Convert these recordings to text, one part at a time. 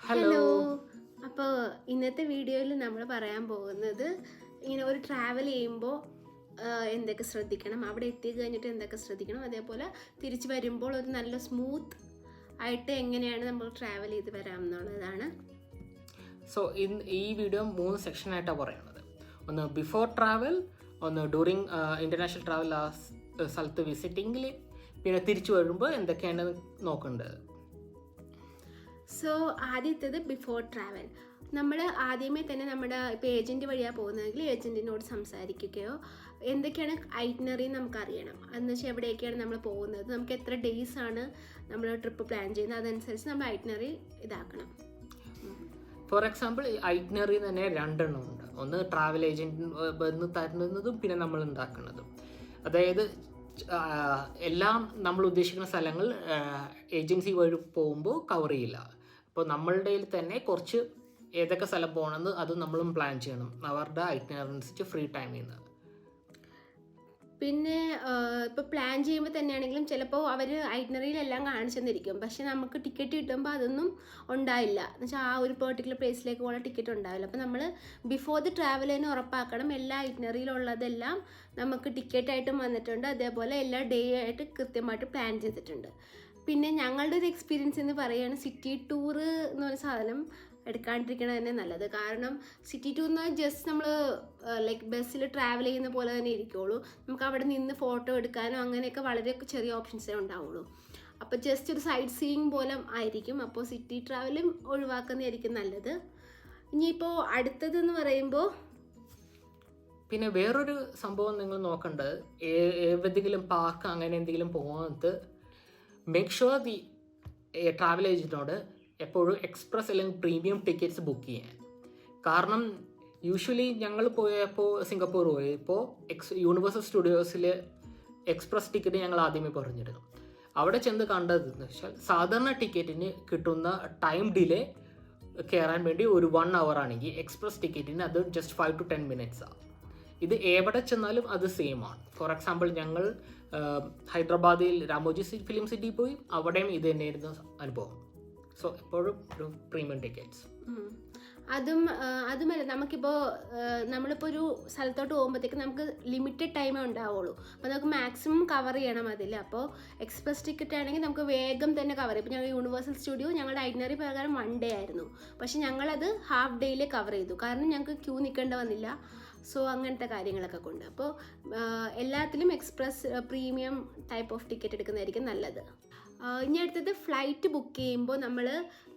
Hello. അപ്പോൾ ഇന്നത്തെ വീഡിയോയിൽ നമ്മൾ പറയാൻ പോകുന്നത് ഇങ്ങനെ ഒരു ട്രാവൽ ചെയ്യുമ്പോൾ എന്തൊക്കെ ശ്രദ്ധിക്കണം, അവിടെ എത്തി കഴിഞ്ഞിട്ട് എന്തൊക്കെ ശ്രദ്ധിക്കണം, അതേപോലെ തിരിച്ച് വരുമ്പോൾ ഒരു നല്ല സ്മൂത്ത് ആയിട്ട് എങ്ങനെയാണ് നമ്മൾ ട്രാവൽ ചെയ്ത് വരാം എന്നുള്ളതാണ്. സോ ഈ വീഡിയോ 3 സെക്ഷനായിട്ടാണ് പറയുന്നത്. ഒന്ന് ബിഫോർ ട്രാവൽ, ഒന്ന് ഡ്യൂറിങ് ഇൻ്റർനാഷണൽ ട്രാവൽ ആ സ്ഥലത്ത് വിസിറ്റിങ്ങിൽ, പിന്നെ തിരിച്ചു വരുമ്പോൾ എന്തൊക്കെയാണ് നോക്കേണ്ടത്. സോ ആദ്യത്തേത് ബിഫോർ ട്രാവൽ. നമ്മൾ ആദ്യമേ തന്നെ നമ്മുടെ ഇപ്പോൾ ഏജൻറ്റ് വഴിയാണ് പോകുന്നതെങ്കിൽ ഏജൻറ്റിനോട് സംസാരിക്കുകയോ എന്തൊക്കെയാണ് ഐറ്റിനറി നമുക്കറിയണം. അതെന്ന് വെച്ചാൽ എവിടെയൊക്കെയാണ് നമ്മൾ പോകുന്നത്, നമുക്ക് എത്ര ഡേയ്സ് ആണ് നമ്മൾ ട്രിപ്പ് പ്ലാൻ ചെയ്യുന്നത്, അതനുസരിച്ച് നമ്മൾ ഐറ്റിനറി ഇതാക്കണം. ഫോർ എക്സാമ്പിൾ ഐറ്റിനറി തന്നെ 2 എണ്ണം ഉണ്ട്. ഒന്ന് ട്രാവൽ ഏജൻറ്റ് വന്ന് തരുന്നതും പിന്നെ നമ്മൾ ഉണ്ടാക്കുന്നതും. അതായത് എല്ലാം നമ്മൾ ഉദ്ദേശിക്കുന്ന സ്ഥലങ്ങൾ ഏജൻസി വഴി പോകുമ്പോൾ കവർ ചെയ്യില്ല. അപ്പോൾ നമ്മളുടെ തന്നെ കുറച്ച് ഏതൊക്കെ സ്ഥലം പോകണമെന്ന് അത് നമ്മളും പ്ലാൻ ചെയ്യണം അവരുടെ ഐറ്റിനറി അനുസരിച്ച് ഫ്രീ ടൈമിൽ നിന്ന്. പിന്നെ ഇപ്പോൾ പ്ലാൻ ചെയ്യുമ്പോൾ തന്നെയാണെങ്കിലും ചിലപ്പോൾ അവർ ഐറ്റിനറിയിലെല്ലാം കാണിച്ചു തന്നിരിക്കും, പക്ഷെ നമുക്ക് ടിക്കറ്റ് കിട്ടുമ്പോൾ അതൊന്നും ഉണ്ടായില്ല. എന്ന് വെച്ചാൽ ആ ഒരു പെർട്ടിക്കുലർ പ്ലേസിലേക്ക് പോകുന്ന ടിക്കറ്റ് ഉണ്ടാവില്ല. അപ്പോൾ നമ്മൾ ബിഫോർ ദി ട്രാവൽ തന്നെ ഉറപ്പാക്കണം എല്ലാ ഐറ്റിനറിയിലുള്ളതെല്ലാം നമുക്ക് ടിക്കറ്റായിട്ടും വന്നിട്ടുണ്ട്, അതേപോലെ എല്ലാ ഡേ ആയിട്ട് കൃത്യമായിട്ട് പ്ലാൻ ചെയ്തിട്ടുണ്ട്. പിന്നെ ഞങ്ങളുടെ ഒരു എക്സ്പീരിയൻസ് എന്ന് പറയുകയാണ് സിറ്റി ടൂറ് എന്ന് പറഞ്ഞ സാധനം എടുക്കാണ്ടിരിക്കണത് തന്നെ നല്ലത്. കാരണം സിറ്റി ടൂർ എന്ന് പറഞ്ഞാൽ ജസ്റ്റ് നമ്മൾ ലൈക്ക് ബസ്സിൽ ട്രാവൽ ചെയ്യുന്ന പോലെ തന്നെ ഇരിക്കുള്ളൂ. നമുക്ക് അവിടെ നിന്ന് ഫോട്ടോ എടുക്കാനോ അങ്ങനെയൊക്കെ വളരെ ചെറിയ ഓപ്ഷൻസേ ഉണ്ടാവുള്ളൂ. അപ്പോൾ ജസ്റ്റ് ഒരു സൈറ്റ് സീയിങ് പോലെ ആയിരിക്കും. അപ്പോൾ സിറ്റി ട്രാവലും ഒഴിവാക്കുന്നതായിരിക്കും നല്ലത്. ഇനിയിപ്പോൾ അടുത്തതെന്ന് പറയുമ്പോൾ പിന്നെ വേറൊരു സംഭവം നിങ്ങൾ നോക്കേണ്ടത്, ഏതെങ്കിലും പാർക്ക് അങ്ങനെ എന്തെങ്കിലും പോകുന്നത് മേക്ക് ഷുവർ ദി ട്രാവൽ ഏജൻറ്റിനോട് എപ്പോഴും എക്സ്പ്രസ് അല്ലെങ്കിൽ പ്രീമിയം ടിക്കറ്റ്സ് ബുക്ക് ചെയ്യാൻ. കാരണം യൂഷ്വലി ഞങ്ങൾ പോയപ്പോൾ സിംഗപ്പൂർ പോയപ്പോൾ യൂണിവേഴ്സൽ സ്റ്റുഡിയോസിൽ എക്സ്പ്രസ് ടിക്കറ്റ് ഞങ്ങൾ ആദ്യമേ പറഞ്ഞിരുന്നു. അവിടെ ചെന്ന് കണ്ടതെന്ന് വെച്ചാൽ സാധാരണ ടിക്കറ്റിന് കിട്ടുന്ന ടൈം ഡിലേ കയറാൻ വേണ്ടി ഒരു 1 hour ആണെങ്കിൽ എക്സ്പ്രസ് ടിക്കറ്റിന് അത് ജസ്റ്റ് 5 to 10 minutes ആണ്. ഇത് എവിടെ ചെന്നാലും അത് സെയിം ആണ്. ഫോർ എക്സാമ്പിൾ ഞങ്ങൾ ഹൈദരാബാദിൽ രാമോജി ഫിലിം സിറ്റി പോയി, അവിടെയും ഇത് തന്നെയായിരുന്നു അനുഭവം. സോ എപ്പോഴും ഒരു പ്രീമിയം ടിക്കറ്റ്സ്. അതുമല്ല, നമുക്കിപ്പോൾ നമ്മളിപ്പോൾ ഒരു സ്ഥലത്തോട്ട് പോകുമ്പോഴത്തേക്ക് നമുക്ക് ലിമിറ്റഡ് ടൈമേ ഉണ്ടാവുള്ളൂ. അപ്പോൾ നമുക്ക് മാക്സിമം കവർ ചെയ്യണം അതിൽ. അപ്പോൾ എക്സ്പ്രസ് ടിക്കറ്റ് ആണെങ്കിൽ നമുക്ക് വേഗം തന്നെ കവർ ചെയ്യും. ഇപ്പോൾ ഞങ്ങൾ യൂണിവേഴ്സൽ സ്റ്റുഡിയോ ഞങ്ങളുടെ ഐറ്റിനറി പ്രകാരം 1 day ആയിരുന്നു, പക്ഷെ ഞങ്ങളത് ഹാഫ് ഡേയിൽ കവർ ചെയ്തു. കാരണം ഞങ്ങൾക്ക് ക്യൂ നിൽക്കേണ്ട വന്നില്ല. സോ അങ്ങനത്തെ കാര്യങ്ങളൊക്കെ കൊണ്ട് അപ്പോൾ എല്ലാത്തിലും express premium type of ticket എടുക്കുന്നതായിരിക്കും നല്ലത്. ഇനി അടുത്തത് ഫ്ലൈറ്റ് ബുക്ക് ചെയ്യുമ്പോൾ നമ്മൾ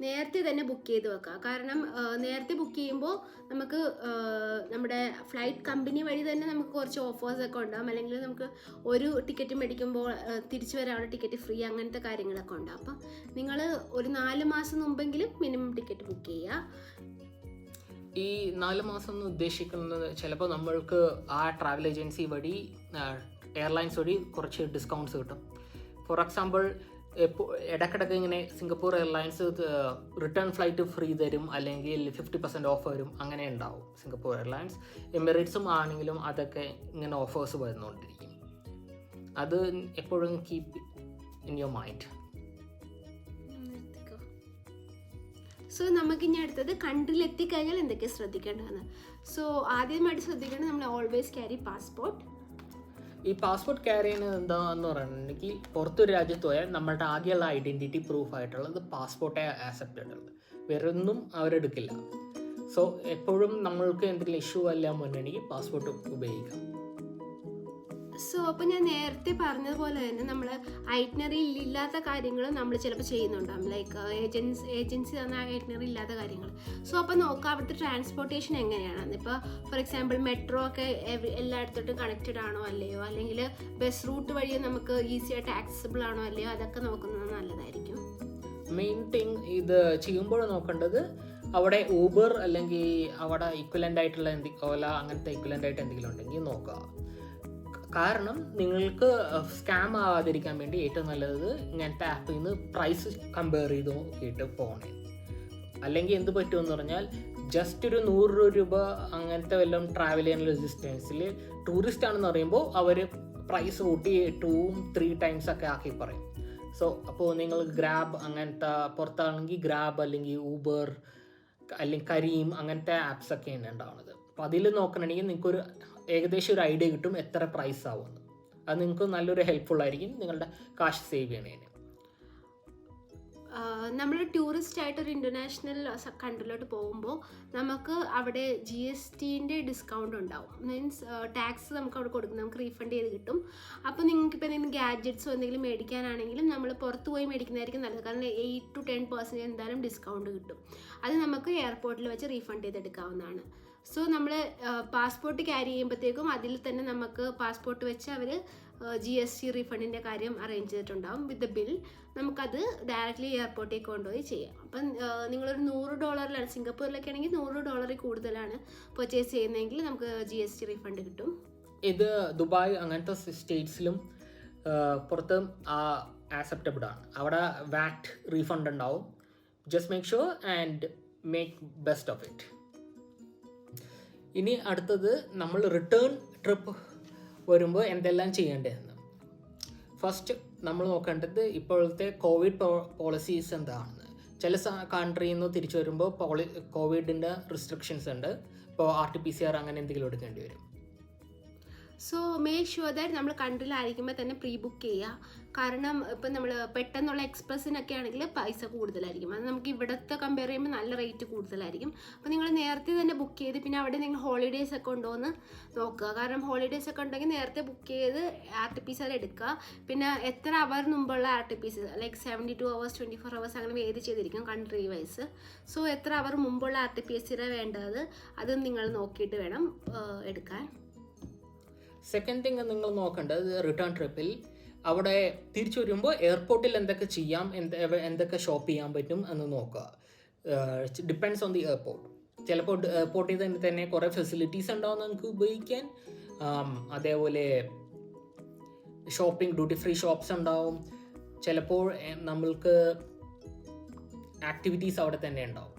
നേരത്തെ തന്നെ ബുക്ക് ചെയ്ത് വെക്കുക. കാരണം നേരത്തെ ബുക്ക് ചെയ്യുമ്പോൾ നമുക്ക് നമ്മുടെ ഫ്ലൈറ്റ് കമ്പനി വഴി തന്നെ നമുക്ക് കുറച്ച് ഓഫേഴ്സൊക്കെ ഉണ്ടാകും. അല്ലെങ്കിൽ നമുക്ക് ഒരു ടിക്കറ്റ് മേടിക്കുമ്പോൾ തിരിച്ചു വരാനുള്ള ടിക്കറ്റ് ഫ്രീ, അങ്ങനത്തെ കാര്യങ്ങളൊക്കെ ഉണ്ടാകും. അപ്പം നിങ്ങൾ ഒരു 4 മാസം മുമ്പെങ്കിലും മിനിമം ടിക്കറ്റ് ബുക്ക് ചെയ്യുക. ഈ 4 മാസം എന്ന് ഉദ്ദേശിക്കുന്നത് ചിലപ്പോൾ നമ്മൾക്ക് ആ ട്രാവൽ ഏജൻസി വഴി എയർലൈൻസ് വഴി കുറച്ച് ഡിസ്കൗണ്ട്സ് കിട്ടും. ഫോർ എക്സാമ്പിൾ ഇടയ്ക്കിടയ്ക്ക് ഇങ്ങനെ Singapore airlines return flight free തരും, അല്ലെങ്കിൽ 50% ഓഫ് വരും, അങ്ങനെ ഉണ്ടാവും സിംഗപ്പൂർ എയർലൈൻസ്. എമിറേറ്റ്സും ആണെങ്കിലും അതൊക്കെ ഇങ്ങനെ ഓഫേഴ്സ് വരുന്നുകൊണ്ടിരിക്കും. അത് എപ്പോഴും keep in your mind. So നമുക്കിനി അടുത്തത് കൺട്രിയിൽ എത്തിക്കഴിഞ്ഞാൽ എന്തൊക്കെ ശ്രദ്ധിക്കേണ്ടതെന്ന്. സോ ആദ്യമായിട്ട് ശ്രദ്ധിക്കേണ്ടത് നമ്മൾ ഓൾവേസ് ക്യാരി പാസ്പോർട്ട്. ഈ പാസ്പോർട്ട് ക്യാരി ചെയ്യുന്നത് എന്താണെന്ന് പറയുന്നുണ്ടെങ്കിൽ പുറത്തൊരു രാജ്യത്ത് പോയാൽ നമ്മളുടെ ആകെയുള്ള ഐഡൻറ്റിറ്റി പ്രൂഫ് ആയിട്ടുള്ളത് പാസ്പോർട്ടേ ആക്സെപ്റ്റഡ് ഉള്ളത്, വേറൊന്നും അവരെടുക്കില്ല. സോ എപ്പോഴും നമ്മൾക്ക് എന്തെങ്കിലും ഇഷ്യൂ എല്ലാം മുന്നുണ്ടെങ്കിൽ പാസ്പോർട്ട് ഉപയോഗിക്കാം. സോ അപ്പോൾ ഞാൻ നേരത്തെ പറഞ്ഞതുപോലെ തന്നെ നമ്മൾ ഐറ്റിനറിയിൽ ഇല്ലാത്ത കാര്യങ്ങൾ നമ്മൾ ചിലപ്പോൾ ചെയ്യുന്നുണ്ടാകും. ലൈക്ക് ഏജൻസി തന്ന ഐറ്റിനറി ഇല്ലാത്ത കാര്യങ്ങൾ. സോ അപ്പോൾ നോക്കാം അവിടുത്തെ ട്രാൻസ്പോർട്ടേഷൻ എങ്ങനെയാണെന്ന്. ഇപ്പോൾ ഫോർ എക്സാമ്പിൾ മെട്രോ ഒക്കെ എല്ലായിടത്തോട്ടും കണക്റ്റഡ് ആണോ അല്ലയോ, അല്ലെങ്കിൽ ബസ് റൂട്ട് വഴി നമുക്ക് ഈസി ആയിട്ട് ആക്സസിബിൾ ആണോ അല്ലയോ, അതൊക്കെ നോക്കുന്നത് നല്ലതായിരിക്കും. മെയിൻ തിങ് ഇത് ചെയ്യുമ്പോൾ നോക്കേണ്ടത് അവിടെ ഊബർ അല്ലെങ്കിൽ അവിടെ ഇക്വലൻ്റ് ആയിട്ടുള്ള ഓല അങ്ങനത്തെ ഇക്വലൻ്റ് ആയിട്ട് എന്തെങ്കിലും ഉണ്ടെങ്കിൽ നോക്കുക. കാരണം നിങ്ങൾക്ക് സ്കാം ആവാതിരിക്കാൻ വേണ്ടി ഏറ്റവും നല്ലത് ഇങ്ങനത്തെ ആപ്പിൽ നിന്ന് പ്രൈസ് കമ്പയർ ചെയ്ത് നോക്കിയിട്ട് പോകണേ. അല്ലെങ്കിൽ എന്ത് പറ്റുമെന്ന് പറഞ്ഞാൽ ജസ്റ്റ് ഒരു 100 രൂപ അങ്ങനത്തെ വല്ലതും ട്രാവൽ ചെയ്യാനുള്ള ഡിസ്റ്റൻസിൽ ടൂറിസ്റ്റ് ആണെന്ന് പറയുമ്പോൾ അവർ പ്രൈസ് കൂട്ടി 2-3 times ഒക്കെ ആക്കി പറയും. സോ അപ്പോൾ നിങ്ങൾ ഗ്രാബ് അങ്ങനത്തെ പുറത്താണെങ്കിൽ ഗ്രാബ് അല്ലെങ്കിൽ ഊബർ അല്ലെങ്കിൽ കരീം അങ്ങനത്തെ ആപ്സൊക്കെയാണ് ഉണ്ടാവുന്നത്. അപ്പോൾ അതിൽ നോക്കണമെങ്കിൽ നിങ്ങൾക്കൊരു ഏകദേശം ഒരു ഐഡിയ കിട്ടും എത്ര പ്രൈസ് ആവുമെന്ന്. അത് നിങ്ങൾക്ക് നല്ലൊരു ഹെൽപ്ഫുൾ ആയിരിക്കും നിങ്ങളുടെ കാശ് സേവ് ചെയ്യണതിന്. നമ്മൾ ടൂറിസ്റ്റ് ആയിട്ട് ഒരു ഇൻ്റർനാഷണൽ കൺട്രിയിലോട്ട് പോകുമ്പോൾ നമുക്ക് അവിടെ GSTൻ്റെ ഡിസ്കൗണ്ട് ഉണ്ടാവും. മീൻസ് ടാക്സ് നമുക്ക് അവിടെ കൊടുക്കും, നമുക്ക് റീഫണ്ട് ചെയ്ത് കിട്ടും. അപ്പോൾ നിങ്ങൾക്ക് ഇപ്പോൾ എന്തെങ്കിലും ഗാഡ്ജറ്റ്സോ എന്തെങ്കിലും മേടിക്കാനാണെങ്കിലും നമ്മൾ പുറത്ത് പോയി മേടിക്കുന്നതായിരിക്കും നല്ലത്. കാരണം 8 to 10% എന്തായാലും ഡിസ്കൗണ്ട് കിട്ടും. അത് നമുക്ക് എയർപോർട്ടിൽ വെച്ച് റീഫണ്ട് ചെയ്തെടുക്കാവുന്നതാണ്. സോ നമ്മൾ പാസ്പോർട്ട് ക്യാരി ചെയ്യുമ്പോഴത്തേക്കും അതിൽ തന്നെ നമുക്ക് പാസ്പോർട്ട് വെച്ച് അവർ GST റീഫണ്ടിൻ്റെ കാര്യം അറേഞ്ച് ചെയ്തിട്ടുണ്ടാവും. വിത്ത് ദ ബിൽ നമുക്കത് ഡയറക്റ്റ്ലി എയർപോർട്ടിലേക്ക് കൊണ്ടുപോയി ചെയ്യാം. അപ്പം നിങ്ങളൊരു $100 സിംഗപ്പൂരിലൊക്കെ ആണെങ്കിൽ $100 കൂടുതലാണ് പർച്ചേസ് ചെയ്യുന്നതെങ്കിൽ നമുക്ക് GST റീഫണ്ട് കിട്ടും. ഇത് ദുബായ് അങ്ങനത്തെ സ്റ്റേറ്റ്സിലും പുറത്ത് ആക്സെപ്റ്റബിൾ ആണ്. അവിടെ VAT റീഫണ്ട് ഉണ്ടാവും. Just make sure and make best of it. ഇനി അടുത്തത് നമ്മൾ റിട്ടേൺ ട്രിപ്പ് വരുമ്പോൾ എന്തെല്ലാം ചെയ്യേണ്ടതെന്ന്. ഫസ്റ്റ് നമ്മൾ നോക്കേണ്ടത് ഇപ്പോഴത്തെ കോവിഡ് പോളിസീസ് എന്താണെന്ന്. ചില കൺട്രിയിൽ നിന്ന് തിരിച്ചു വരുമ്പോൾ കോവിഡിൻ്റെ റിസ്ട്രിക്ഷൻസ് ഉണ്ട്. ഇപ്പോൾ RT-PCR അങ്ങനെ എന്തെങ്കിലും എടുക്കേണ്ടി വരും. സോ മേക്ക് ഷുവർ ദാറ്റ് നമ്മൾ കൺട്രിയിലായിരിക്കുമ്പോൾ തന്നെ പ്രീ ബുക്ക് ചെയ്യുക. കാരണം ഇപ്പം നമ്മൾ പെട്ടെന്നുള്ള എക്സ്പ്രസ്സിനൊക്കെ ആണെങ്കിൽ പൈസ കൂടുതലായിരിക്കും. അത് നമുക്ക് ഇവിടുത്തെ കമ്പയർ ചെയ്യുമ്പോൾ നല്ല റേറ്റ് കൂടുതലായിരിക്കും. അപ്പോൾ നിങ്ങൾ നേരത്തെ തന്നെ ബുക്ക് ചെയ്ത് പിന്നെ അവിടെ നിങ്ങൾ ഹോളിഡേയ്സ് ഒക്കെ ഉണ്ടോ എന്ന് നോക്കുക. കാരണം ഹോളിഡേയ്സ് ഒക്കെ ഉണ്ടെങ്കിൽ നേരത്തെ ബുക്ക് ചെയ്ത് RT-PCR എടുക്കുക. പിന്നെ എത്ര അവർ മുമ്പുള്ള RT-PCR ലൈക്ക് 72 hours 24 hours അങ്ങനെ വേരി ചെയ്തിരിക്കും കൺട്രി വൈസ്. സോ എത്ര അവർ മുമ്പുള്ള RT-PCR വേണ്ടത് അത് നിങ്ങൾ നോക്കിയിട്ട് വേണം എടുക്കാൻ. സെക്കൻഡ് തിങ് നിങ്ങൾ നോക്കേണ്ടത് റിട്ടേൺ ട്രിപ്പിൽ അവിടെ തിരിച്ചു വരുമ്പോൾ എയർപോർട്ടിൽ എന്തൊക്കെ ചെയ്യാം, എന്തൊക്കെ ഷോപ്പ് ചെയ്യാൻ പറ്റും എന്ന് നോക്കുക. Depends on the airport. ചിലപ്പോൾ എയർപോർട്ടിൽ തന്നെ കുറേ ഫെസിലിറ്റീസ് ഉണ്ടാവും നിങ്ങൾക്ക് ഉപയോഗിക്കാൻ. അതേപോലെ ഷോപ്പിംഗ് ഡ്യൂട്ടി ഫ്രീ ഷോപ്സ് ഉണ്ടാവും. ചിലപ്പോൾ നമ്മൾക്ക് ആക്ടിവിറ്റീസ് അവിടെ തന്നെ ഉണ്ടാവും.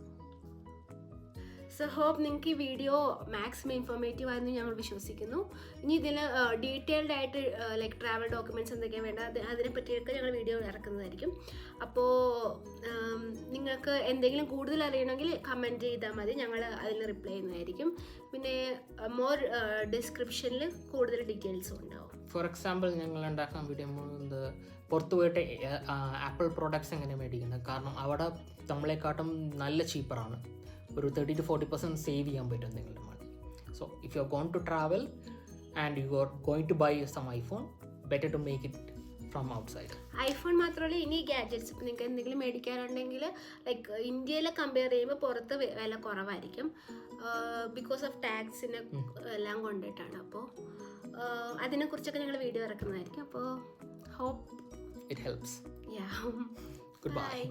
സോ ഹോപ്പ് നിങ്ങൾക്ക് ഈ വീഡിയോ മാക്സിമം ഇൻഫോർമേറ്റീവ് ആണെന്ന് ഞങ്ങൾ വിശ്വസിക്കുന്നു. ഇനി ഇതിൽ ഡീറ്റെയിൽഡ് ആയിട്ട് ലൈക്ക് ട്രാവൽ ഡോക്യുമെൻറ്റ്സ് എന്തൊക്കെയാണ് വേണ്ടത് അതിനെ പറ്റിയൊക്കെ ഞങ്ങൾ വീഡിയോ ഇറക്കുന്നതായിരിക്കും. അപ്പോൾ നിങ്ങൾക്ക് എന്തെങ്കിലും കൂടുതൽ അറിയണമെങ്കിൽ കമൻറ്റ് ചെയ്താൽ മതി, ഞങ്ങൾ അതിന് റിപ്ലൈ ചെയ്യുന്നതായിരിക്കും. പിന്നെ മോർ ഡിസ്ക്രിപ്ഷനിൽ കൂടുതൽ ഡീറ്റെയിൽസും ഉണ്ടാവും. ഫോർ എക്സാമ്പിൾ ഞങ്ങൾ ഉണ്ടാക്കാൻ വീഡിയോ പുറത്ത് പോയിട്ട് ആപ്പിൾ പ്രോഡക്ട്സ് എങ്ങനെ മേടിക്കുന്നത്. കാരണം അവിടെ നമ്മളെക്കാട്ടും നല്ല ചീപ്പറാണ്. ഒരു 30 to 40% സേവ് ചെയ്യാൻ പറ്റും നിങ്ങളുടെ money. So if you are going to travel and you are going to buy some iPhone, better to make it from outside. IPhone മാത്രമല്ല ഇനി ഗാഡ്ജറ്റ്സ് ഇപ്പം നിങ്ങൾക്ക് എന്തെങ്കിലും മേടിക്കാനുണ്ടെങ്കിൽ ലൈക്ക് ഇന്ത്യയിലെ കമ്പയർ ചെയ്യുമ്പോൾ പുറത്ത് വില കുറവായിരിക്കും. ബിക്കോസ് ഓഫ് ടാക്സിനെ എല്ലാം കൊണ്ടിട്ടാണ്. അപ്പോൾ അതിനെക്കുറിച്ചൊക്കെ ഞങ്ങൾ വീഡിയോ ഇറക്കുന്നതായിരിക്കും. അപ്പോൾ hope it helps. Yeah goodbye. By.